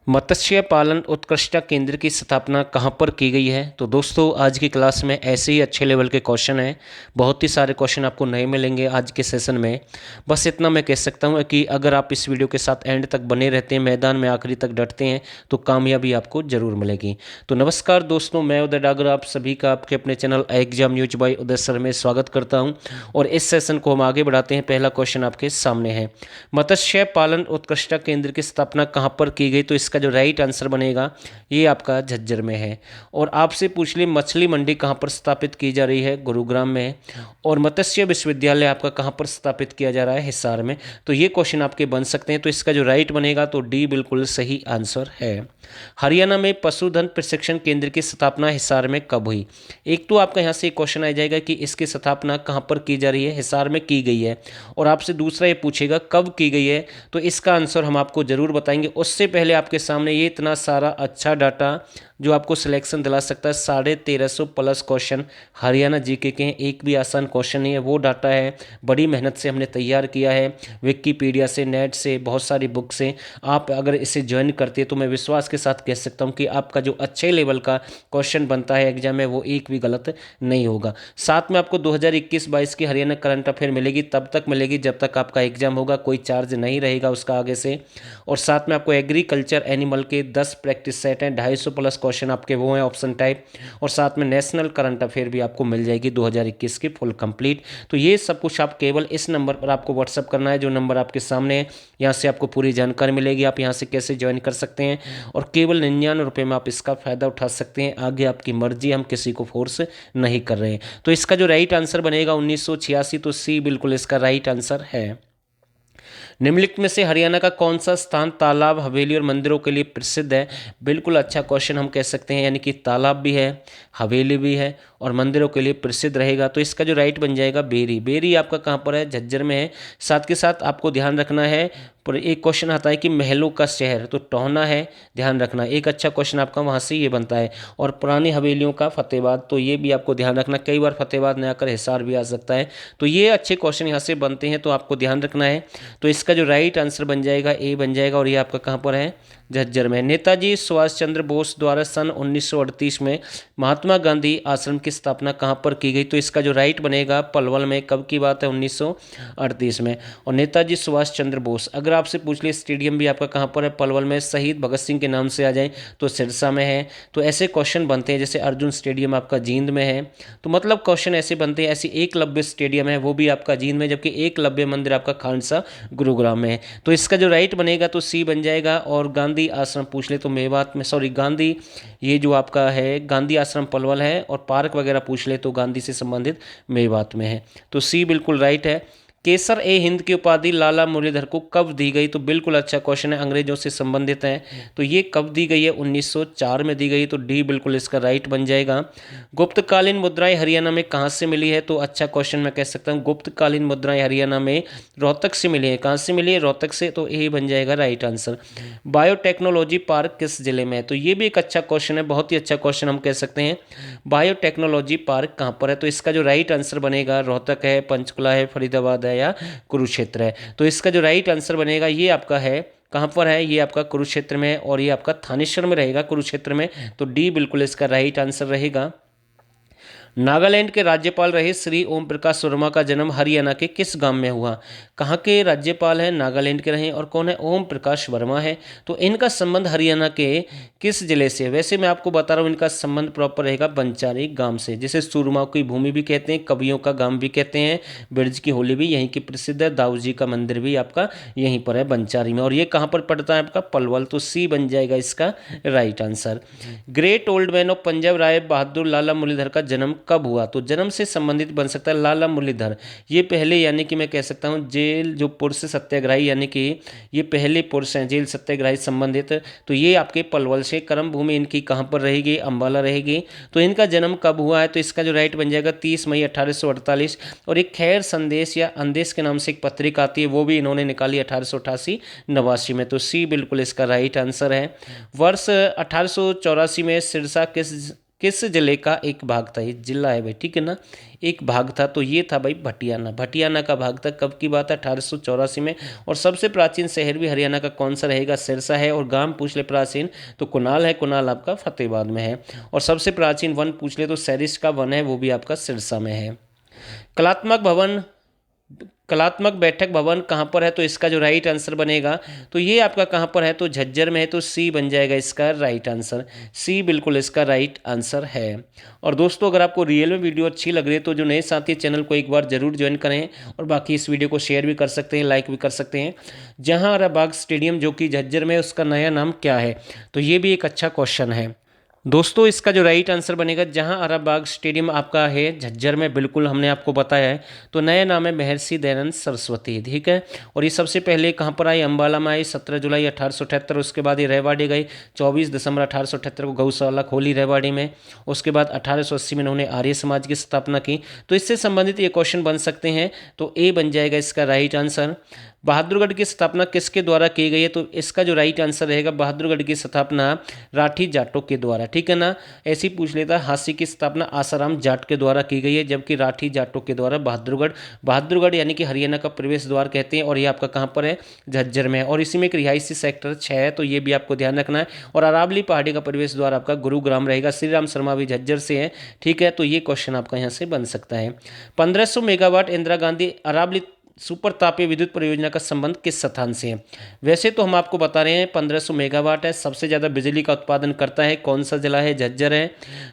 मत्स्य पालन उत्कृष्टता केंद्र की स्थापना कहाँ पर की गई है। तो दोस्तों आज की क्लास में ऐसे ही अच्छे लेवल के क्वेश्चन हैं। बहुत ही सारे क्वेश्चन आपको नए मिलेंगे आज के सेशन में। बस इतना मैं कह सकता हूँ कि अगर आप इस वीडियो के साथ एंड तक बने रहते हैं, मैदान में आखिरी तक डटते हैं, तो कामयाबी आपको जरूर मिलेगी। तो नमस्कार दोस्तों, मैं उदय डागर आप सभी का आपके अपने चैनल एग्जाम न्यूज बाय उदय सर में स्वागत करता हूँ। और इस सेशन को हम आगे बढ़ाते हैं। पहला क्वेश्चन आपके सामने है, मत्स्य पालन उत्कृष्टता केंद्र की स्थापना कहाँ पर की गई। तो इसका जो राइट आंसर बनेगा ये आपका झज्जर में है। और आपसे पूछ ली मछली मंडी कहाँ पर स्थापित की जा रही है, गुरुग्राम में है। और मत्स्य विश्वविद्यालय आपका कहाँ पर स्थापित किया जा रहा है, हिसार में। तो ये क्वेश्चन आपके बन सकते हैं। तो इसका जो राइट बनेगा तो डी बिल्कुल सही आंसर है। हरियाणा में पशुधन प्रशिक्षण केंद्र की स्थापना हिसार में कब हुई। एक तो आपका यहाँ से क्वेश्चन आ जाएगा कि इसकी स्थापना कहाँ पर की जा रही है, हिसार में की गई है। और आपसे दूसरा ये पूछेगा कब की गई है। तो इसका आंसर हम आपको जरूर बताएंगे। उससे पहले आपके सामने ये इतना सारा अच्छा डाटा जो आपको सिलेक्शन दिला सकता है, 1350 प्लस क्वेश्चन हरियाणा जीके के हैं। एक भी आसान क्वेश्चन नहीं है, वो डाटा है। बड़ी मेहनत से हमने तैयार किया है, विकिपीडिया से, नेट से, बहुत सारी बुक से। आप अगर इसे ज्वाइन करते हैं तो मैं विश्वास के साथ कह सकता हूँ कि आपका जो अच्छे लेवल का क्वेश्चन बनता है एग्जाम में, वो एक भी गलत नहीं होगा। साथ में आपको 2021-22 की हरियाणा करंट अफेयर मिलेगी, तब तक मिलेगी जब तक आपका एग्जाम होगा। कोई चार्ज नहीं रहेगा उसका आगे से। और साथ में आपको एग्रीकल्चर एनिमल के 10 प्रैक्टिस सेट हैं, 250 प्लस क्वेश्चन आपके वो हैं ऑप्शन टाइप। और साथ में नेशनल करंट अफेयर भी आपको मिल जाएगी 2021 की फुल कंप्लीट। तो ये सब कुछ आप केवल इस नंबर पर आपको व्हाट्सअप करना है, जो नंबर आपके सामने है। यहाँ से आपको पूरी जानकारी मिलेगी, आप यहाँ से कैसे ज्वाइन कर सकते हैं। और केवल 99 रुपये में आप इसका फ़ायदा उठा सकते हैं। आगे आपकी मर्जी, हम किसी को फोर्स नहीं कर रहे हैं। तो इसका जो राइट आंसर बनेगा 1986। तो सी बिल्कुल इसका राइट आंसर है। निम्नलिखित में से हरियाणा का कौन सा स्थान तालाब, हवेली और मंदिरों के लिए प्रसिद्ध है। बिल्कुल अच्छा क्वेश्चन हम कह सकते हैं, यानी कि तालाब भी है, हवेली भी है और मंदिरों के लिए प्रसिद्ध रहेगा। तो इसका जो राइट बन जाएगा बेरी। बेरी आपका कहाँ पर है, झज्जर में है। साथ के साथ आपको ध्यान रखना है, पर एक क्वेश्चन आता है कि महलों का शहर, तो टोहना है, ध्यान रखना। एक अच्छा क्वेश्चन आपका वहाँ से ये बनता है। और पुरानी हवेलियों का फतेहाबाद, तो ये भी आपको ध्यान रखना। कई बार फतेहाबाद न आकर हिसार भी आ सकता है। तो ये अच्छे क्वेश्चन यहाँ से बनते हैं, तो आपको ध्यान रखना है। तो इसका जो राइट आंसर बन जाएगा ए बन जाएगा। और ये आपका कहाँ पर है, झज्जर में। नेताजी सुभाष चंद्र बोस द्वारा सन 1938 में महात्मा गांधी आश्रम की स्थापना कहाँ पर की गई। तो इसका जो राइट बनेगा पलवल में। कब की बात है, 1938 में। और नेताजी सुभाष चंद्र बोस, अगर आपसे पूछ लिया स्टेडियम भी आपका कहाँ पर है, पलवल में। शहीद भगत सिंह के नाम से आ जाए तो सिरसा में है। तो ऐसे क्वेश्चन बनते हैं, जैसे अर्जुन स्टेडियम आपका जींद में है। तो मतलब क्वेश्चन ऐसे बनते हैं। ऐसी एकलव्य स्टेडियम है, वो भी आपका जींद में, जबकि एकलव्य मंदिर आपका खानसा गुरुग्राम में है। तो इसका जो राइट बनेगा तो सी बन जाएगा। और गांधी आश्रम पूछ ले तो मेवात में, सॉरी गांधी, ये जो आपका है गांधी आश्रम पलवल है। और पार्क वगैरह पूछ ले तो गांधी से संबंधित मेवात में है। तो सी बिल्कुल राइट है। केसर ए हिंद की उपाधि लाला मुरलीधर को कब दी गई। तो बिल्कुल अच्छा क्वेश्चन है, अंग्रेजों से संबंधित है। तो ये कब दी गई है, 1904 में दी गई। तो डी बिल्कुल इसका राइट बन जाएगा। गुप्तकालीन मुद्राएं हरियाणा में कहाँ से मिली है। तो अच्छा क्वेश्चन मैं कह सकता हूँ, गुप्तकालीन मुद्राएं हरियाणा में रोहतक से मिली है। कहाँ से मिली है, रोहतक से। तो ए बन जाएगा राइट आंसर। बायोटेक्नोलॉजी पार्क किस जिले में है। तो ये भी एक अच्छा क्वेश्चन है, बहुत ही अच्छा क्वेश्चन हम कह सकते हैं। बायोटेक्नोलॉजी पार्क कहाँ पर है। तो इसका जो राइट आंसर बनेगा, रोहतक है, पंचकुला है, फरीदाबाद है या कुरुक्षेत्र है। तो इसका जो राइट आंसर बनेगा ये आपका है, कहाँ पर है, ये आपका कुरुक्षेत्र में। और ये आपका थानेश्वर में रहेगा, कुरुक्षेत्र में। तो डी बिल्कुल इसका राइट आंसर रहेगा। नागालैंड के राज्यपाल रहे श्री ओम प्रकाश वर्मा का जन्म हरियाणा के किस गांव में हुआ। कहाँ के राज्यपाल हैं, नागालैंड के रहे, और कौन है, ओम प्रकाश वर्मा है। तो इनका संबंध हरियाणा के किस जिले से है। वैसे मैं आपको बता रहा हूँ, इनका संबंध प्रॉपर रहेगा बंचारी गांव से, जिसे सूरमा की भूमि भी कहते हैं, कवियों का गांव भी कहते हैं। बिरज की होली भी यहीं की प्रसिद्ध है, दाऊ जी का मंदिर भी आपका यहीं पर है, बंचारी में। और ये कहाँ पर पड़ता है आपका, पलवल। तो सी बन जाएगा इसका right answer. Great old man of Punjab Rai Bahadur Lala Murlidhar का जन्म कब हुआ। तो जन्म से संबंधित बन सकता है लाला मुरलीधर। ये पहले, यानी कि मैं कह सकता हूँ जेल जो पुरुष सत्याग्रही, यानी कि ये पहले पुरुष हैं जेल सत्याग्रही संबंधित। तो ये आपके पलवल से। कर्म भूमि इनकी कहाँ पर रहेगी, अम्बाला रहेगी। तो इनका जन्म कब हुआ है। तो इसका जो राइट बन जाएगा 30 मई 1848। और एक खैर संदेश या अंदेश के नाम से एक पत्रिका आती है, वो भी इन्होंने निकाली 1888-89 में। तो सी बिल्कुल इसका राइट आंसर है। वर्ष 1884 में सिरसा किस जिले का एक भाग था, ये जिला है भाई, ठीक है ना, एक भाग था, तो ये था भाई भटियाना, भटियाना का भाग था। कब की बात है, 1884 में। और सबसे प्राचीन शहर भी हरियाणा का कौन सा रहेगा, सिरसा है। और गांव पूछ ले प्राचीन, तो कुनाल है, कुनाल आपका फतेहाबाद में है। और सबसे प्राचीन वन पूछ ले तो सरिस्का का वन है, वो भी आपका सिरसा में है। कलात्मक भवन, कलात्मक बैठक भवन कहाँ पर है, तो इसका जो राइट आंसर बनेगा, तो ये आपका कहाँ पर है, तो झज्जर में है, तो सी बन जाएगा इसका राइट आंसर। सी बिल्कुल इसका राइट आंसर है। और दोस्तों अगर आपको रियल में वीडियो अच्छी लग रही है तो जो नए साथी चैनल को एक बार जरूर ज्वाइन करें, और बाकी इस वीडियो को शेयर भी कर सकते हैं, लाइक भी कर सकते हैं। जहाँ अराबाग स्टेडियम जो कि झज्जर में, उसका नया नाम क्या है, तो ये भी एक अच्छा क्वेश्चन है। दोस्तों इसका जो राइट आंसर बनेगा, जहां अराबाग स्टेडियम आपका है झज्जर में, बिल्कुल हमने आपको बताया है, तो नया नाम है महर्षि दयानंद सरस्वती, ठीक है। और ये सबसे पहले कहाँ पर आई, अम्बाला में आई 17 जुलाई 1878। उसके बाद ये रेवाड़ी गई 24 दिसंबर 1878 को, गौशाला खोली रेवाड़ी में। उसके बाद 1880 में उन्होंने आर्य समाज की स्थापना की। तो इससे संबंधित ये क्वेश्चन बन सकते हैं, तो ए बन जाएगा इसका राइट आंसर। बहादुरगढ़ की स्थापना किसके द्वारा की गई है, तो इसका जो राइट आंसर रहेगा, बहादुरगढ़ की स्थापना राठी जाटों के द्वारा, ठीक है ना। ऐसे ही पूछ लेता, हांसी की स्थापना आसाराम जाट के द्वारा की गई है, जबकि राठी जाटों के द्वारा बहादुरगढ़। बहादुरगढ़ यानी कि हरियाणा का प्रवेश द्वार कहते हैं, और ये आपका कहाँ पर है, झज्जर में है। और इसी में एक रिहायशी सेक्टर 6 है, तो ये भी आपको ध्यान रखना है। और अरावली पहाड़ी का प्रवेश द्वार आपका गुरुग्राम रहेगा। श्री राम शर्मा भी झज्जर से है, ठीक है, तो ये क्वेश्चन आपका यहाँ से बन सकता है। 1500 मेगावाट इंदिरा गांधी अरावली सुपर तापीय विद्युत परियोजना का संबंध किस स्थान से है। वैसे तो हम आपको बता रहे हैं 1500 मेगावाट है, सबसे ज़्यादा बिजली का उत्पादन करता है कौन सा जिला है, झज्जर है।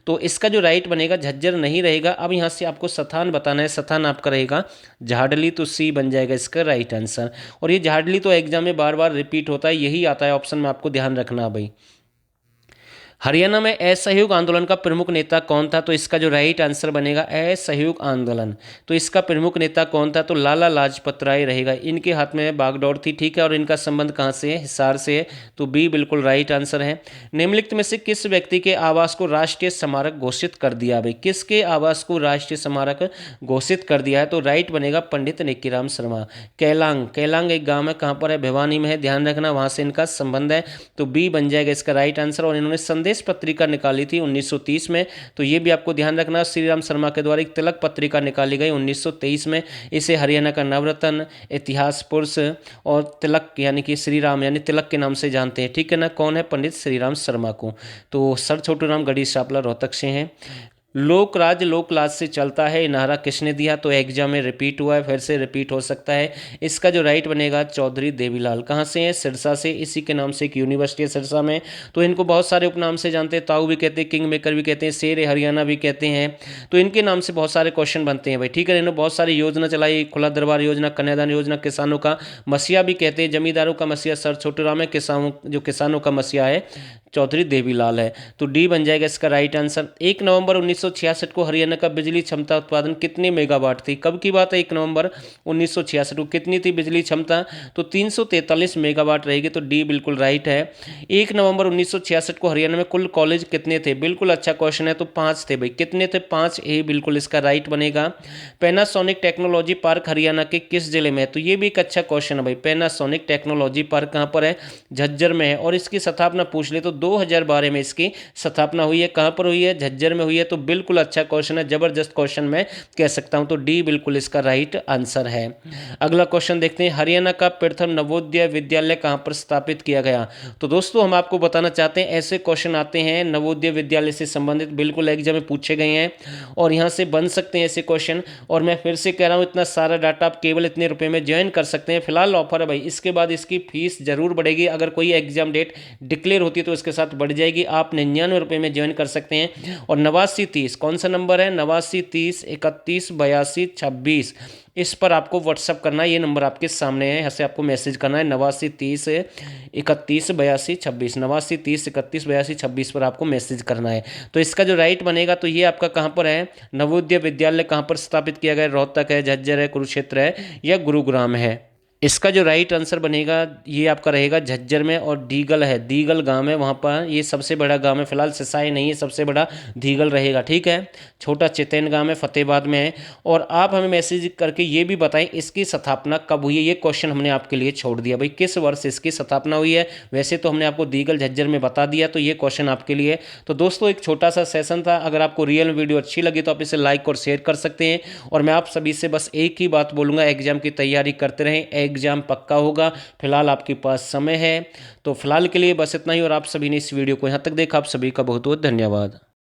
तो इसका जो राइट बनेगा, झज्जर नहीं रहेगा। अब यहाँ से आपको स्थान बताना है, स्थान आपका रहेगा झाड़ली, तो सी बन जाएगा इसका राइट आंसर। और ये झाड़ली तो एग्जाम में बार बार रिपीट होता है, यही आता है ऑप्शन में, आपको ध्यान रखना भाई। हरियाणा में असहयोग आंदोलन का प्रमुख नेता कौन था, तो इसका जो राइट आंसर बनेगा असहयोग आंदोलन, तो इसका प्रमुख नेता कौन था, तो लाला लाजपत राय रहेगा। इनके हाथ में बागडोर थी, ठीक है। और इनका संबंध कहाँ से है, हिसार से है, तो बी बिल्कुल राइट आंसर है। निम्नलिखित में से किस व्यक्ति के आवास को राष्ट्रीय स्मारक घोषित कर दिया भाई, किसके आवास को राष्ट्रीय स्मारक घोषित कर दिया है, तो राइट बनेगा पंडित नेकीराम शर्मा। कैलांग, कैलांग एक गाँव है, कहाँ पर है, भिवानी में है, ध्यान रखना, वहाँ से इनका संबंध है, तो बी बन जाएगा इसका राइट आंसर। और इन्होंने संदेश पत्रिका निकाली थी 1930 में, तो ये भी आपको ध्यान रखना। श्री राम शर्मा के द्वारा एक तिलक पत्रिका निकाली गई 1923 में। इसे हरियाणा का नवरत्न, इतिहास पुरुष और तिलक यानी कि श्री राम यानी तिलक के नाम से जानते हैं, ठीक है ना। कौन है, पंडित श्री राम शर्मा को। तो सर छोटू राम गढ़ी शापला रोहतक से हैं। लोकराज लोकलाज से चलता है, नारा किसने दिया, तो एग्जाम में रिपीट हुआ है, फिर से रिपीट हो सकता है। इसका जो राइट बनेगा, चौधरी देवीलाल। कहाँ से है, सिरसा से, इसी के नाम से एक यूनिवर्सिटी है सिरसा में। तो इनको बहुत सारे उपनाम से जानते हैं, ताऊ भी कहते हैं, किंग मेकर भी कहते हैं, शेर हरियाणा भी कहते हैं। तो इनके नाम से बहुत सारे क्वेश्चन बनते हैं भाई, ठीक है। इन्होंने बहुत सारी योजना चलाई, खुला दरबार योजना, कन्यादान योजना, किसानों का मसीहा भी कहते हैं, जमींदारों का मसीहा सर छोटू राम है, किसानों का मसीहा है चौधरी देवीलाल है। तो डी बन जाएगा इसका राइट आंसर। 1 नवंबर 1966 को हरियाणा का बिजली क्षमता उत्पादन कितने मेगावाट थी, कब की बात है, 1 नवंबर 1966 को कितनी थी बिजली क्षमता, तो 343 मेगावाट रहेगी, तो डी बिल्कुल राइट है। 1 नवंबर 1966 को हरियाणा में कुल कॉलेज कितने थे, बिल्कुल अच्छा क्वेश्चन है, तो 5 थे भाई, कितने थे, 5, ए बिल्कुल इसका राइट बनेगा। पैनासोनिक टेक्नोलॉजी पार्क हरियाणा के किस जिले में है, तो ये भी एक अच्छा क्वेश्चन है भाई। पैनासोनिक टेक्नोलॉजी पार्क कहाँ पर है, झज्जर में है। और इसकी स्थापना पूछ ले तो 2012 में इसकी स्थापना हुई है, कहां पर हुई है, झज्जर में हुई है। तो बिल्कुल अच्छा क्वेश्चन है, जबरदस्त क्वेश्चन मैं कह सकता हूं, तो डी बिल्कुल इसका राइट आंसर है। अगला क्वेश्चन देखते हैं, हरियाणा का प्रथम नवोदय विद्यालय कहां पर स्थापित किया गया। तो दोस्तों हम आपको बताना चाहते हैं, ऐसे क्वेश्चन आते हैं नवोदय विद्यालय से संबंधित, बिल्कुल एग्जाम में पूछे गए हैं और यहां से बन सकते हैं ऐसे क्वेश्चन। और मैं फिर से कह रहा हूं, इतना सारा डाटा आप केवल इतने रुपए में ज्वाइन कर सकते हैं। फिलहाल ऑफर है भाई, इसके बाद इसकी फीस जरूर बढ़ेगी, अगर कोई एग्जाम डेट डिक्लेयर होती है तो इसके साथ बढ़ जाएगी। आप 99 रुपये में ज्वाइन कर सकते हैं। और 8930 कौन सा नंबर है, 8930 31 82 26, इस पर आपको व्हाट्सअप करना है, ये नंबर आपके सामने है, यहाँ से आपको मैसेज करना है 8930 31 82 26, 8930 31 82 26 पर आपको मैसेज करना है। तो इसका जो राइट बनेगा, तो ये आपका कहाँ पर है, नवोदय विद्यालय कहाँ पर स्थापित किया गया है, रोहतक है, झज्जर है, कुरुक्षेत्र है या गुरुग्राम है। इसका जो राइट आंसर बनेगा ये आपका रहेगा झज्जर में, और दीगल है, दीगल गांव है वहाँ पर, ये सबसे बड़ा गांव है। फिलहाल सिसाई नहीं है, सबसे बड़ा दीगल रहेगा, ठीक है। छोटा चितैन गांव है, फतेहाबाद में है। और आप हमें मैसेज करके ये भी बताएं इसकी स्थापना कब हुई है। ये क्वेश्चन हमने आपके लिए छोड़ दिया भाई, किस वर्ष इसकी स्थापना हुई है। वैसे तो हमने आपको दीगल झज्जर में बता दिया, तो ये क्वेश्चन आपके लिए। तो दोस्तों एक छोटा सा सेशन था, अगर आपको रियल वीडियो अच्छी लगी तो आप इसे लाइक और शेयर कर सकते हैं। और मैं आप सभी से बस एक ही बात बोलूँगा, एग्जाम की तैयारी करते रहें, एग्जाम पक्का होगा। फिलहाल आपके पास समय है, तो फिलहाल के लिए बस इतना ही। और आप सभी ने इस वीडियो को यहाँ तक देखा, आप सभी का बहुत बहुत धन्यवाद।